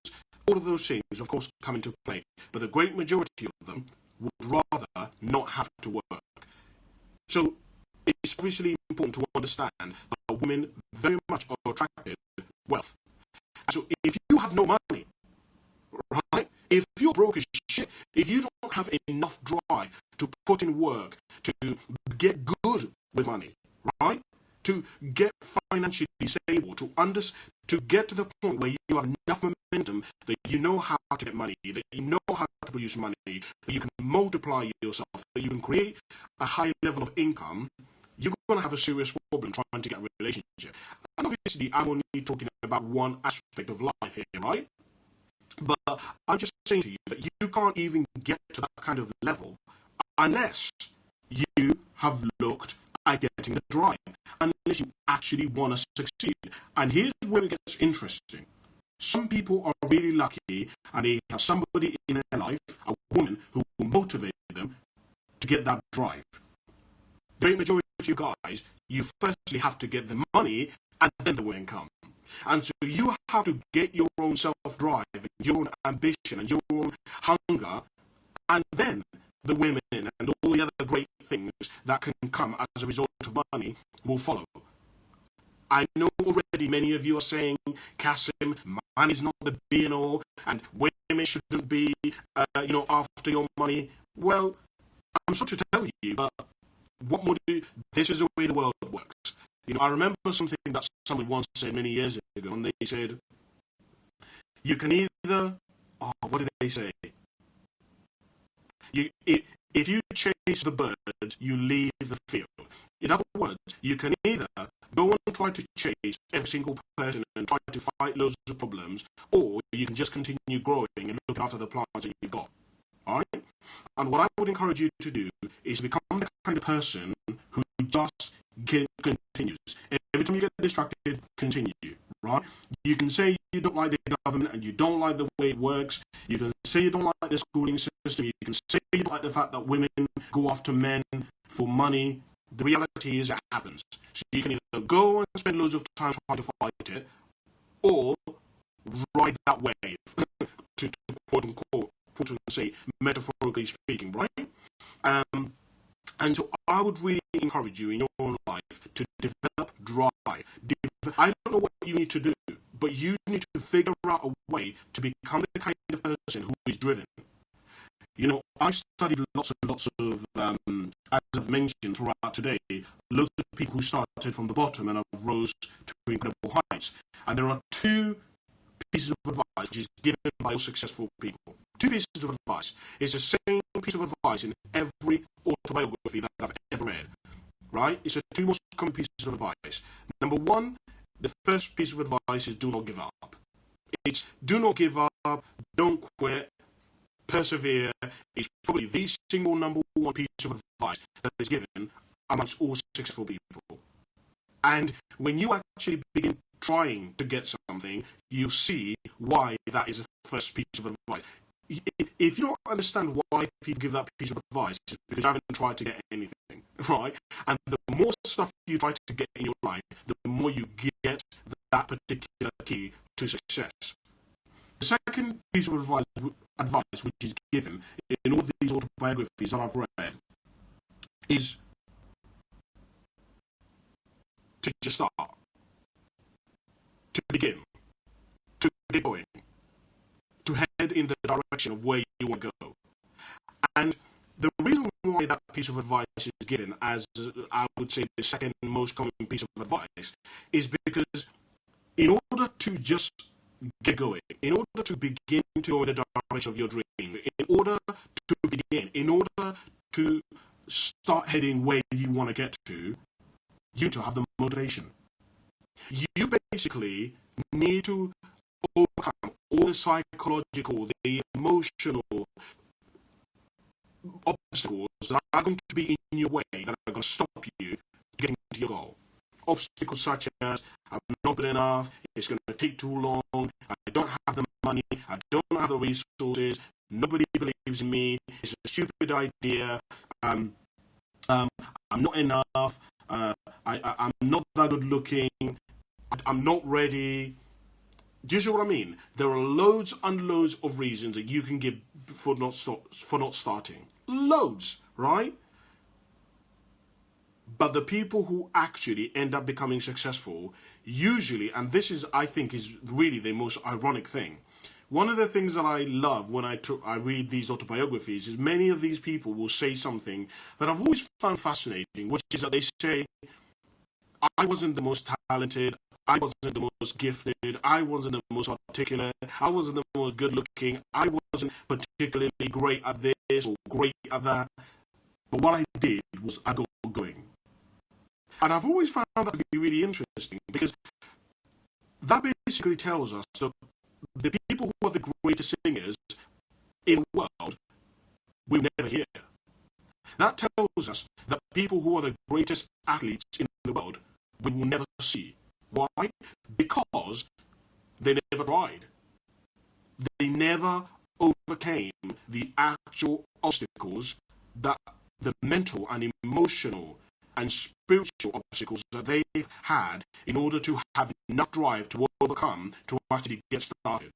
All of those things, of course, come into play. But the great majority of them would rather not have to work. So it's obviously important to understand that women very much are attracted to wealth. So if you have no money, right? If you're broke as shit, if you don't have enough drive to put in work, to get good with money, right? To get financially stable, to get to the point where you have enough momentum that you know how to get money, that you know how to produce money, that you can multiply yourself, that you can create a high level of income, you're going to have a serious problem trying to get a relationship. And obviously, I'm only talking about one aspect of life here, right? But I'm just saying to you that you can't even get to that kind of level unless you have looked at getting the drive, unless you actually want to succeed. And here's where it gets interesting. Some people are really lucky and they have somebody in their life, a woman, who will motivate them to get that drive. The great majority of you guys, you firstly have to get the money and then the women come. And so you have to get your own self-drive and your own ambition and your own hunger, and then the women and all the other great things that can come as a result of money will follow. I know already many of you are saying, Cassim, money is not the be and all, and women shouldn't be, after your money. Well, I'm sorry to tell you, but what more do? This is the way the world works. I remember something that somebody once said many years ago, and they said, you can either, what did they say? If you chase the bird, you leave the field. In other words, you can either go and try to chase every single person and try to fight loads of problems, or you can just continue growing and looking after the plants that you've got. All right? And what I would encourage you to do is become the kind of person who just continues. Every time you get distracted, continue. Right? You can say you don't like the government and you don't like the way it works. You can say you don't like the schooling system. You can say you don't like the fact that women go after men for money. The reality is it happens. So you can either go and spend loads of time trying to fight it, or ride that wave, to quote unquote, say, metaphorically speaking, right? And so I would really encourage you in your own life to develop drive. I don't know what you need to do, but you need to figure out a way to become the kind of person who is driven. I've studied lots and lots of, as I've mentioned throughout today, loads of people who started from the bottom and have rose to incredible heights. And there are two pieces of advice which is given by all successful people. Two pieces of advice. It's the same piece of advice in every autobiography that I've ever read. Right? It's the two most common pieces of advice. Number one, the first piece of advice is do not give up. It's do not give up, don't quit, persevere. Is probably the single number one piece of advice that is given amongst all successful people. And when you actually begin trying to get something, you see why that is the first piece of advice. If you don't understand why people give that piece of advice, it's because you haven't tried to get anything, right? And the more stuff you try to get in your life, the more you get that particular key to success. The second piece of advice which is given in all these autobiographies that I've read is to just start, to begin, to get going, to head in the direction of where you want to go. And the reason why that piece of advice is given as, I would say, the second most common piece of advice is because in order to just get going, in order to begin to go in the direction of your dream, in order to start heading where you want to get to, you need to have the motivation. You basically need to overcome all the psychological, the emotional obstacles that are going to be in your way, that are going to stop you getting to your goal. Obstacles such as, I'm not good enough, it's going to take too long, I don't have the money, I don't have the resources, nobody believes in me, it's a stupid idea, I'm not enough, I'm not that good looking, I'm not ready. Do you see what I mean? There are loads and loads of reasons that you can give for not starting. Loads, right? But the people who actually end up becoming successful, usually, and this is, I think, is really the most ironic thing. One of the things that I love when I read these autobiographies is many of these people will say something that I've always found fascinating, which is that they say, I wasn't the most talented, I wasn't the most gifted, I wasn't the most articulate, I wasn't the most good looking, I wasn't particularly great at this or great at that. But what I did was I got going. And I've always found that to be really interesting, because that basically tells us that the people who are the greatest singers in the world, we'll never hear. That tells us that people who are the greatest athletes in the world, we will never see. Why? Because they never tried. They never overcame the actual obstacles, that the mental and emotional and spiritual obstacles that they've had in order to have enough drive to overcome to actually get started.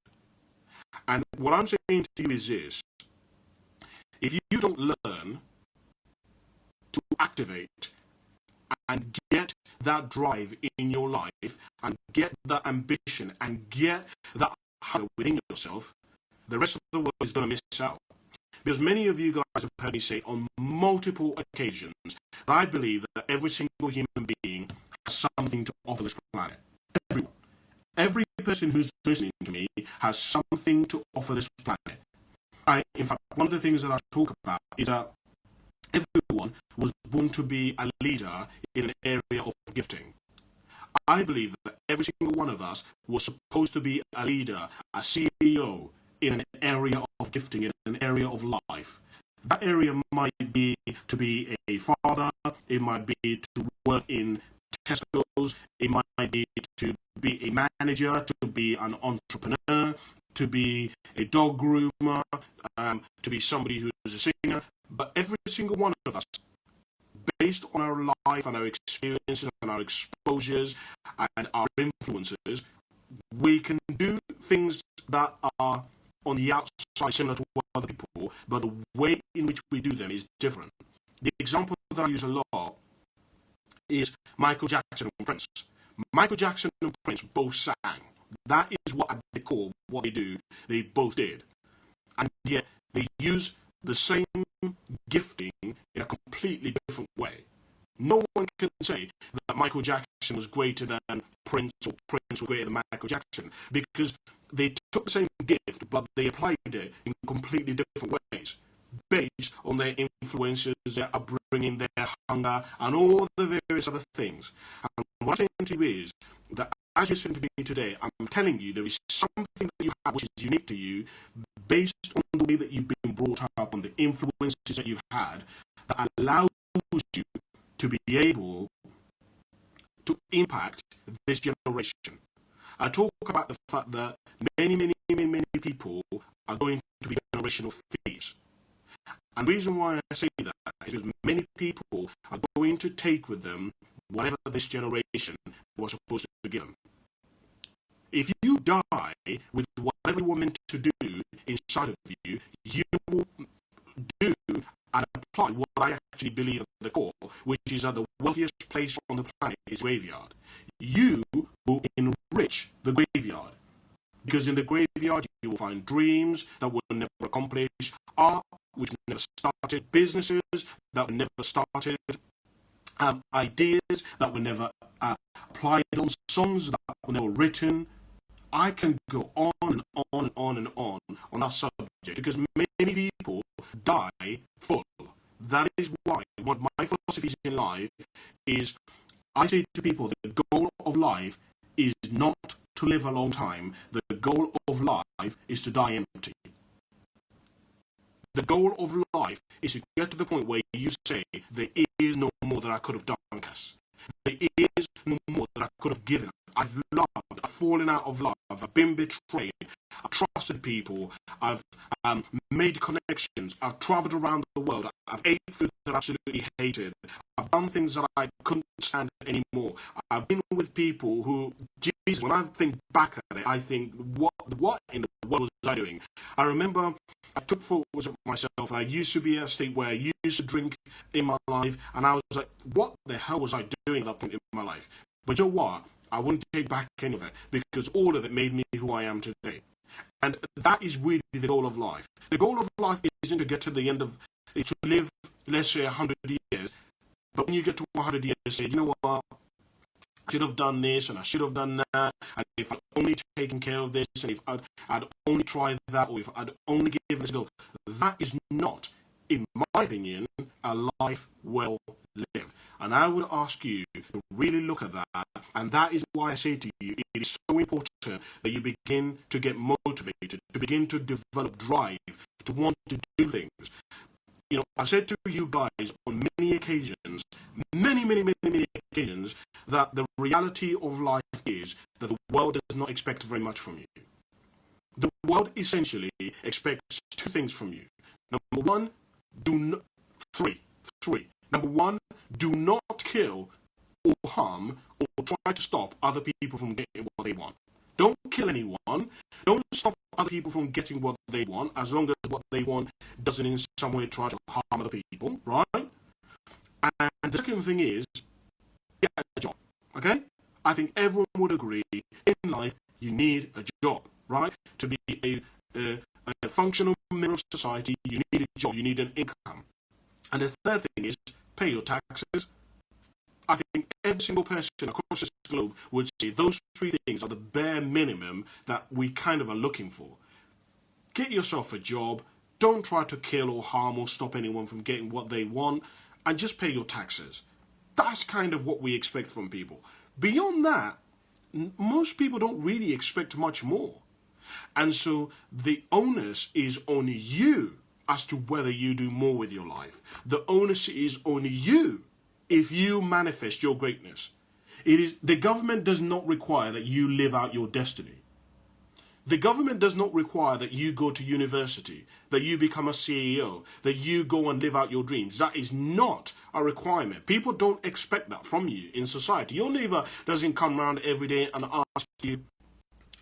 And what I'm saying to you is this: if you don't learn to activate and get that drive in your life, and get that ambition, and get that hunger within yourself, the rest of the world is going to miss out. Because many of you guys have heard me say on multiple occasions that I believe that every single human being has something to offer this planet. Everyone. Every person who's listening to me has something to offer this planet. In fact, one of the things that I talk about is that everyone was born to be a leader in an area of gifting. I believe that every single one of us was supposed to be a leader, a CEO in an area of gifting, in an area of life. That area might be to be a father, it might be to work in Tesco's, it might be to be a manager, to be an entrepreneur, to be a dog groomer, to be somebody who's a singer. But every single one of us, based on our life and our experiences and our exposures and our influences, we can do things that are on the outside similar to other people, but the way in which we do them is different. The example that I use a lot is Michael Jackson and Prince. Michael Jackson and Prince both sang. That is what at the core of what they do, they both did. And yet they use the same gifting in a completely different way. No one can say that Michael Jackson was greater than Prince, or Prince was greater than Michael Jackson, because they took the same gift, but they applied it in completely different ways, based on their influences, their upbringing, their hunger, and all the various other things. And what I'm saying to you is that as you listen to me today, I'm telling you there is something that you have which is unique to you, based on the way that you've been brought up, on the influences that you've had, that allows you to be able to impact this generation. I talk about the fact that many people are going to be generational thieves. And the reason why I say that is because many people are going to take with them whatever this generation was supposed to give them. If you die with whatever you were meant to do inside of you, you will do and apply what I actually believe at the core, which is that the wealthiest place on the planet is graveyard. You will enrich the graveyard, because in the graveyard you will find dreams that were never accomplished, art which never started, businesses that were never started, ideas that were never applied on, songs that were never written, I can go on and on and on and on that subject because many people die full. That is why what my philosophy in life is, I say to people, the goal of life is not to live a long time. The goal of life is to die empty. The goal of life is to get to the point where you say, there is no more that I could have done, Cass. There is no more that I could have given. I've loved, I've fallen out of love, I've been betrayed, I've trusted people, I've made connections, I've travelled around the world, I've ate food that I absolutely hated, I've done things that I couldn't stand anymore, I've been with people who, Jesus, when I think back at it, I think, what in the world was I doing? I remember I took photos of myself, and I used to be at a state where I used to drink in my life, and I was like, what the hell was I doing at that point in my life? But you know what? I wouldn't take back any of it, because all of it made me who I am today. And that is really the goal of life. The goal of life isn't to get to the end of, to live, let's say, 100 years. But when you get to 100 years, say, you know what, I should have done this, and I should have done that, and if I'd only taken care of this, and if I'd only tried that, or if I'd only given this a go, that is not, in my opinion, a life well lived. And I would ask you to really look at that, and that is why I say to you, it is so important that you begin to get motivated, to begin to develop drive, to want to do things. You know, I said to you guys on many occasions, many occasions, that the reality of life is that the world does not expect very much from you. The world essentially expects two things from you. Number one, three. Number one, do not kill or harm or try to stop other people from getting what they want. Don't kill anyone. Don't stop other people from getting what they want, as long as what they want doesn't in some way try to harm other people, right? And the second thing is, get a job, okay? I think everyone would agree, in life, you need a job, right? To be a functional member of society, you need a job, you need an income. And the third thing is, pay your taxes. I think every single person across this globe would say those three things are the bare minimum that we kind of are looking for. Get yourself a job, don't try to kill or harm or stop anyone from getting what they want, and just pay your taxes. That's kind of what we expect from people. Beyond that, most people don't really expect much more. And so the onus is on you as to whether you do more with your life. The onus is on you if you manifest your greatness. The government does not require that you live out your destiny. The government does not require that you go to university, that you become a CEO, that you go and live out your dreams. That is not a requirement. People don't expect that from you in society. Your neighbor doesn't come around every day and ask you,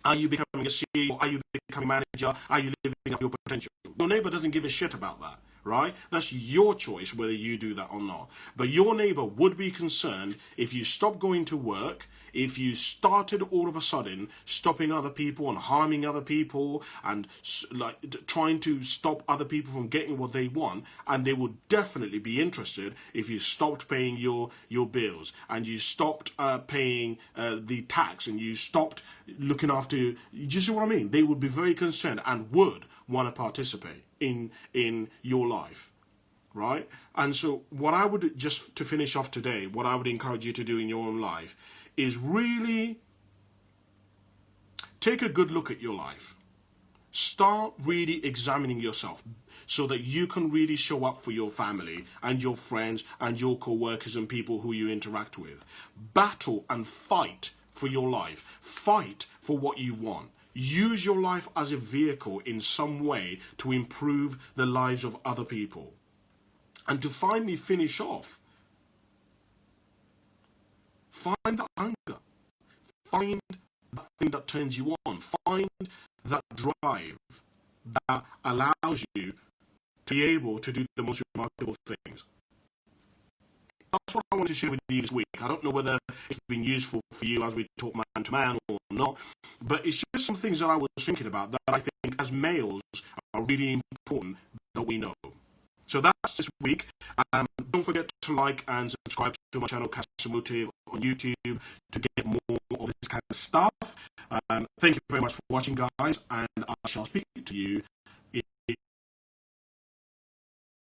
are you becoming a CEO? Are you becoming a manager? Are you living up your potential? Your neighbor doesn't give a shit about that, right? That's your choice whether you do that or not. But your neighbor would be concerned if you stop going to work, if you started all of a sudden stopping other people and harming other people and like trying to stop other people from getting what they want. And they would definitely be interested if you stopped paying your bills and you stopped paying the tax and you stopped looking after you. Do you see what I mean? They would be very concerned and would want to participate in your life, right? And so what I would, just to finish off today, what I would encourage you to do in your own life is really take a good look at your life. Start really examining yourself so that you can really show up for your family and your friends and your co-workers and people who you interact with. Battle and fight for your life. Fight for what you want. Use your life as a vehicle in some way to improve the lives of other people. And to finally finish off, find that anger. Find that thing that turns you on. Find that drive that allows you to be able to do the most remarkable things. That's what I want to share with you this week. I don't know whether it's been useful for you as we talk man to man or not, but it's just some things that I was thinking about that I think as males are really important that we know. So that's this week. Don't forget to like and subscribe to my channel, Cassimotive, on YouTube to get more of this kind of stuff. Thank you very much for watching, guys, and I shall speak to you